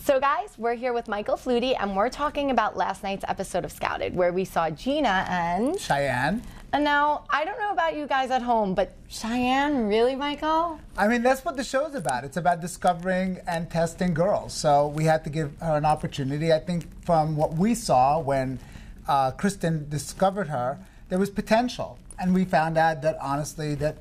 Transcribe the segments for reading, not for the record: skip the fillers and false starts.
So guys, we're here with Michael Flutie, and we're talking about last night's episode of Scouted, where we saw Gina and Cheyann. And now, I don't know about you guys at home, but Cheyann, really, Michael? I mean, that's what the show's about. It's about discovering and testing girls. So we had to give her an opportunity. I think from what we saw when Kristen discovered her, there was potential. And we found out that, honestly, that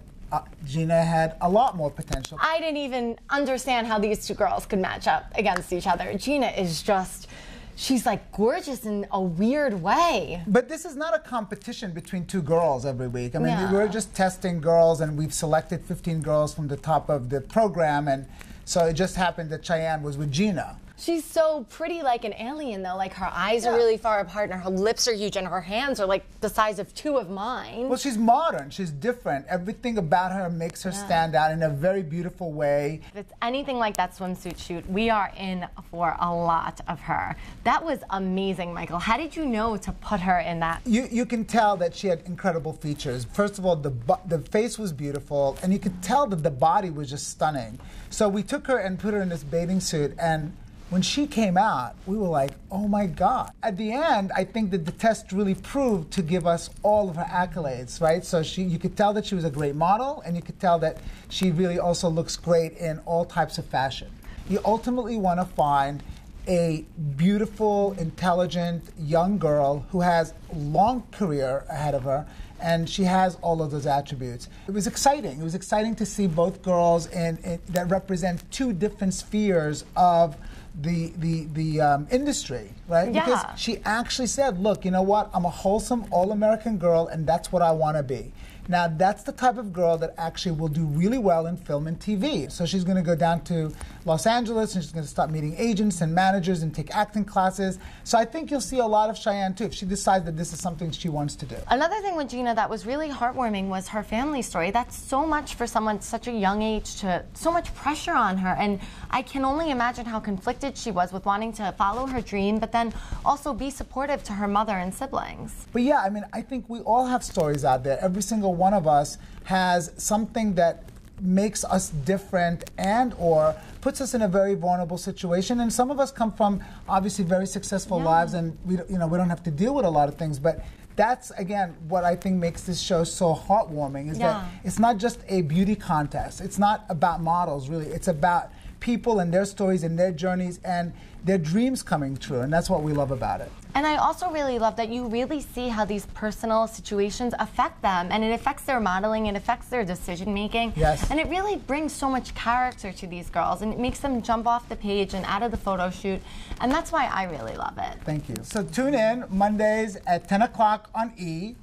Gina had a lot more potential. I didn't even understand how these two girls could match up against each other. Gina is just... she's like gorgeous in a weird way. But this is not a competition between two girls every week. I mean, Yeah. we're just testing girls, and we've selected 15 girls from the top of the program, and so it just happened that Cheyann was with Gina. She's so pretty, like an alien, though. Like, her eyes are really far apart, and her lips are huge, and her hands are like the size of two of mine. Well, she's modern. She's different. Everything about her makes her stand out in a very beautiful way. If it's anything like that swimsuit shoot, we are in for a lot of her. That was amazing, Michael. How did you know to put her in that? You can tell that she had incredible features. First of all, the face was beautiful, and you could tell that the body was just stunning. So we took her and put her in this bathing suit, and when she came out, we were like, oh my God. At the end, I think that the test really proved to give us all of her accolades, right? So you could tell that she was a great model, and you could tell that she really also looks great in all types of fashion. You ultimately want to find a beautiful, intelligent, young girl who has a long career ahead of her, and she has all of those attributes. It was exciting. It was exciting to see both girls that represent two different spheres of the industry, right? Yeah. Because she actually said, look, you know what? I'm a wholesome, all-American girl, and that's what I want to be. Now, that's the type of girl that actually will do really well in film and TV. So she's going to go down to Los Angeles, and she's going to start meeting agents and managers and take acting classes. So I think you'll see a lot of Cheyann, too, if she decides that this is something she wants to do. Another thing with Gina that was really heartwarming was her family story. That's so much for someone such a young age, to so much pressure on her. And I can only imagine how conflicted she was with wanting to follow her dream, but then also be supportive to her mother and siblings. But yeah, I mean, I think we all have stories out there. Every single one of us has something that makes us different and or puts us in a very vulnerable situation. And some of us come from obviously very successful lives, and we don't have to deal with a lot of things. But that's, again, what I think makes this show so heartwarming, is that it's not just a beauty contest. It's not about models, really. It's about people and their stories and their journeys and their dreams coming true, and that's what we love about it. And I also really love that you really see how these personal situations affect them, and it affects their modeling, it affects their decision making. Yes. And it really brings so much character to these girls, and it makes them jump off the page and out of the photo shoot, and that's why I really love it. Thank you. So tune in Mondays at 10 o'clock on E!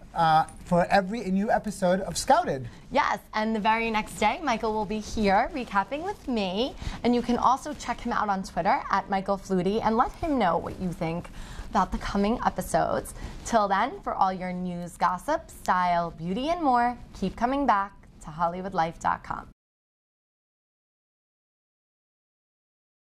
For every new episode of Scouted. Yes, and the very next day, Michael will be here recapping with me, and you can also check him out on Twitter at Michael Flutie and let him know what you think about the coming episodes. Till then, for all your news, gossip, style, beauty, and more, keep coming back to HollywoodLife.com.